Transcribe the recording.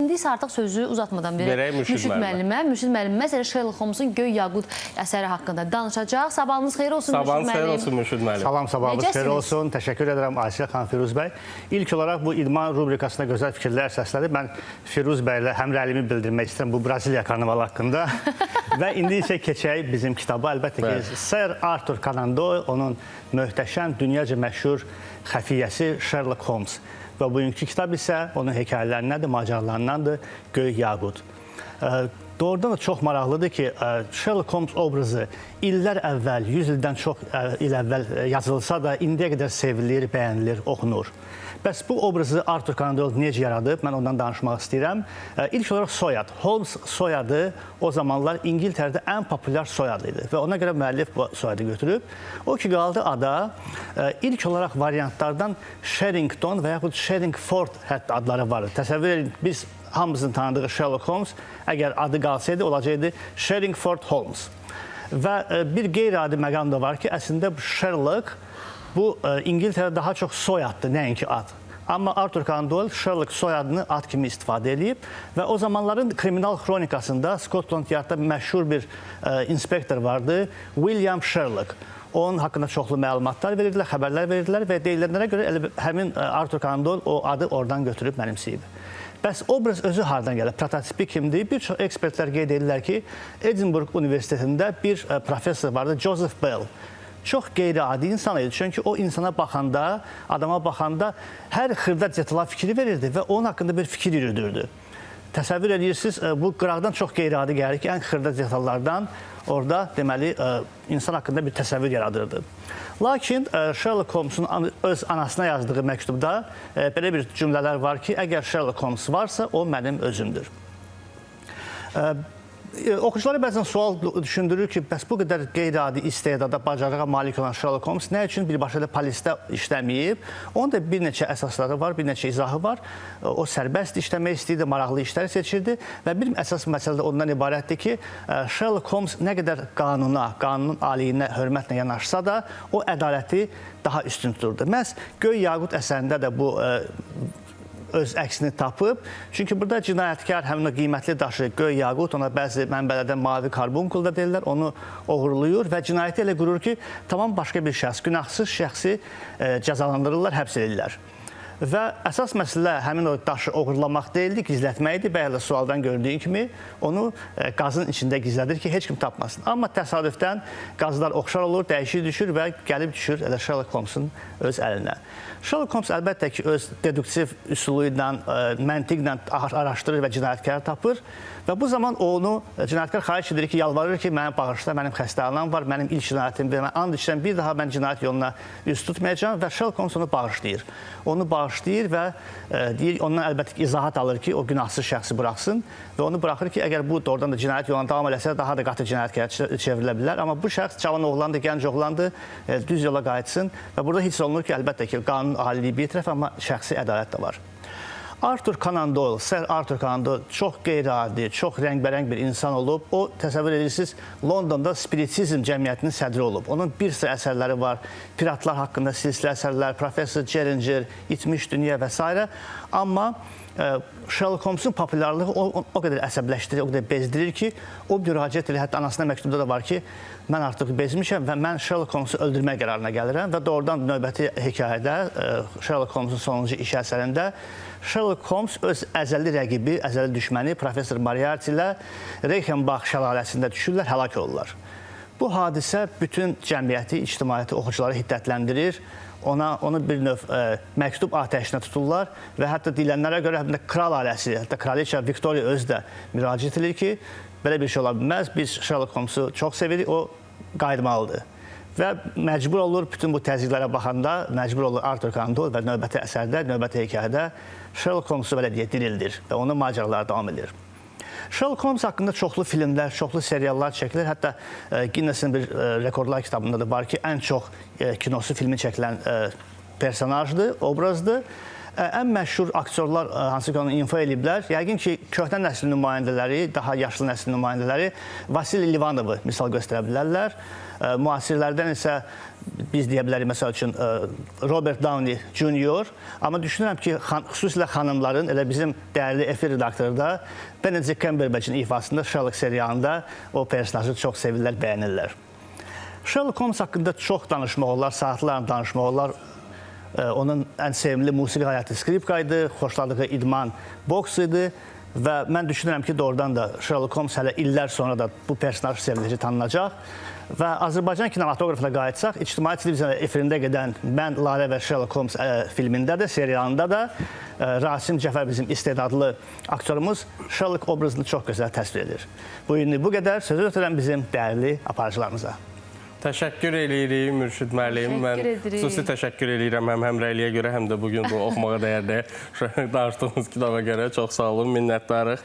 İndi isə artıq sözü uzatmadan verək Mürşid müəllimə. Mürşid müəllim məsələ Sherlock Holmesun Göy Yaqut əsəri haqqında danışacaq. Sabahınız xeyir olsun Mürşid müəllim. Sabahınız xeyir olsun Mürşid müəllim. Salam, sabahınız xeyir olsun. Təşəkkür edirəm Ayşə xanım, Firuz bəy. İlk olaraq bu idman rubrikasında gözəl fikirlər səslədi. Mən Firuz bəylə həmrəyliyimi bildirmək istəyirəm bu Braziliya karnavalı haqqında. Və indi isə keçək bizim kitaba. Əlbəttə ki, Sir Arthur Conan Doyle, onun möhtəşəm, dünyaca məşhur xəfiyyəsi Sherlock Holmes. Və bugünkü kitab isə onun hekayələrindəndir, macəralarındandır, Göy Yaqut. Doğrudan da çox maraqlıdır ki, Sherlock Holmes obrazı illər əvvəl, 100 ildən çox il əvvəl yazılsa da indiyə qədər sevilir, bəyənilir, oxunur. Bəs bu obrazı Arthur Conan Doyle necə yaradıb? Mən ondan danışmaq istəyirəm. İlk olaraq soyad. Holmes soyadı o zamanlar İngiltərədə ən populyar soyadı idi və ona görə müəllif bu soyadı götürüb. O ki, qaldı ada. İlk olaraq variantlardan Sherrington və yaxud Sherringford hətta adları var. Təsəvvür edin, biz hamımızın tanıdığı Sherlock Holmes əgər adı qalsaydı, olacaqdı Sherringford Holmes. Və bir qeyri-adi məqam da var ki, əslində bu Sherlock bu İngiltərədə daha çox soyaddır, nəinki ad. Amma Arthur Conan Doyle Sherlock soyadını ad kimi istifadə edib və o zamanların kriminal xronikasında Scotland Yardda məşhur bir inspektor vardı, William Sherlock. Onun haqqında çoxlu məlumatlar verirdilər, xəbərlər verirdilər və deyilənlərə görə həmin Arthur Conan Doyle o adı oradan götürüb mənimsəyib. Bəs obraz özü hardan gəlir? Prototipi kimdir? Bir çox ekspertlər qeyd edirlər ki, Edinburgh Universitetində bir professor vardı, Joseph Bell. Çox qeyri-adi insan idi. Çünki o insana baxanda, adama baxanda hər xırda detala fikri verirdi və onun haqqında bir fikir yürüdürdü. Təsəvvür edirsiniz, bu qıraqdan çox qeyri-adi gəlir ki, ən xırda detallardan orada deməli insan haqqında bir təsəvvür yaradırdı. Lakin Sherlock Holmesun öz anasına yazdığı məktubda belə bir cümlələr var ki, əgər Sherlock Holmes varsa, o mənim özümdür. Oxucuları bəzən sual düşündürür ki, bəs bu qədər qeyri-adi istedada, bacarığa malik olan Sherlock Holmes nə üçün birbaşa da polisdə işləməyib? Onun da bir neçə əsasları var, bir neçə izahı var. O sərbəst işləmək istəyirdi, maraqlı işləri seçirdi və bir əsas məsələ ondan ibarətdir ki, Sherlock Holmes nə qədər qanuna, qanunun aliyinə hörmətlə yanaşsa da, o ədaləti daha üstün tuturdu. Məhz Göy Yaqut əsərində də bu öz əksini tapıb. Çünki burada cinayətkar həmin o qiymətli daşı Göy Yaqut, ona bəzi mənbələrdən mavi karbunkul da deyirlər, onu oğurluyur və cinayəti elə qurur ki, tamam başqa bir şəxs, günahsız şəxsi cəzalandırırlar, həbs edirlər. Və əsas məsələ həmin o daşı oğurlamaq deyildi, gizlətməkdir. Bəli, sualdan gördüyün kimi onu qazın içində gizlədir ki, heç kim tapmasın. Amma təsadüfdən qazlar oxşar olur, dəyişik düşür və gəlib düşür elə Sherlock Holmesun öz əlinə. Sherlock Holmes əlbəttə ki, öz deduktiv üsulu ilə, məntiqlə araşdırır və cinayətkarı tapır. Və bu zaman onu cinayətkar xahiş edir ki, yalvarır ki, mənim bağışla, mənim xəstə anam var, mənim ilk cinayətim, mən and içirəm, bir daha mən cinayət yoluna üst tutmayacağam və Sherlock Holmes onu bağışlayır. Onu bağışlayır və deyir, ondan əlbəttə ki, izahat alır ki, o günahsız şəxsi buraxsın və onu buraxır ki, əgər bu doğrudan da cinayət yoluna davam eləsə, daha da qatı cinayətkara çevrilə bilər. Amma bu şəxs cavan oğlandır, gənc oğlandır, düz yola qayıtsın və burada hiss olunur ki, əlbəttə ki, qanun aliliyi bir tərəf, amma şəxsi ədalət də var. Arthur Conan Doyle, Sir Arthur Conan Doyle çox qeyri-adi, çox rəngbərəng bir insan olub. O, təsəvvür edirsiniz, Londonda spiritizm cəmiyyətinin sədri olub. Onun bir sıra əsərləri var, piratlar haqqında silsilə əsərlər, Professor Challenger, İtmiş Dünya və s. Amma Sherlock Holmesun populyarlığı o qədər əsəbləşdirir, o qədər bezdirir ki, o müraciət edir, hətta anasına məktubda da var ki, mən artıq bezmişəm və mən Sherlock Holmesu öldürmək qərarına gəlirəm və doğrudan növbəti hekayədə, Sherlock Holmesun sonuncu iş əsərində Sherlock Holmes öz əzəli rəqibi, əzəli düşməni Professor Moriarty ilə Reichenbach şəlaləsində düşürlər, həlak olurlar. Bu hadisə bütün cəmiyyəti, ictimaiyyəti, oxucuları hiddətləndirir. Onu bir növ məktub atəşinə tuturlar və hətta deyilənlərə görə kral ailəsi, hətta kraliçə Victoria özü də müraciət edir ki, belə bir şey ola bilməz, biz Sherlock Holmesu çox sevirik, o qayıtmalıdır. Və məcbur olur, bütün bu təzyiqlərə baxanda, məcbur olur Arthur Conan Doyle və növbəti əsərdə, növbəti hekayədə Sherlock Holmesu belə deyə dirildir və onun macəraları davam edir. Sherlock Holmes haqqında çoxlu filmlər, çoxlu seriallar çəkilir. Hətta Guinness-in bir rekordlar kitabında da var ki, ən çox kinosu, filmi çəkilən personajdır, obrazdır. ən məşhur aktyorlar hansı ki onu info eləyiblər, yəqin ki, köhnə nəslin nümayəndələri, daha yaşlı nəslin nümayəndələri Vasili Livanovu misal göstərə bilərlər. Müasirlərdən isə biz deyə bilərik, məsəl üçün, Robert Downey Jr. Amma düşünürəm ki, xüsusilə xanımların, elə bizim dəyərli efir redaktoru da Benedict Cumberbatchin ifasında Sherlock serialında o personajı çox sevirlər, bəyənirlər. Sherlock Holmes haqqında çox danışmaq olar, saatlarla danışmaq olar. Onun ən sevimli musiqi həyatı skripka idi, xoşladığı idman boks idi və mən düşünürəm ki, doğrudan da Sherlock Holmes hələ illər sonra da bu personaj sevilici tanınacaq. Və Azərbaycan kinematografına qayıtsaq, ictimai televiziya efirində gedən Mən, Lalə və Sherlock Holmes filmində də, serialında da Rasim Cəfər bizim istedadlı aktyorumuz Sherlock obrazını çox gözəl təsvir edir. Bu günlük bu qədər. Sözü ötürəm bizim dəyərli aparıcılarımıza. Təşəkkür eləyirik Mürşid müəllim. Mən xüsusi təşəkkür eləyirəm həm həmrəyliyə görə, həm də bugün bu oxumağa dəyərli danışdığımız kitaba görə. Çox sağ olun, minnətdarıq.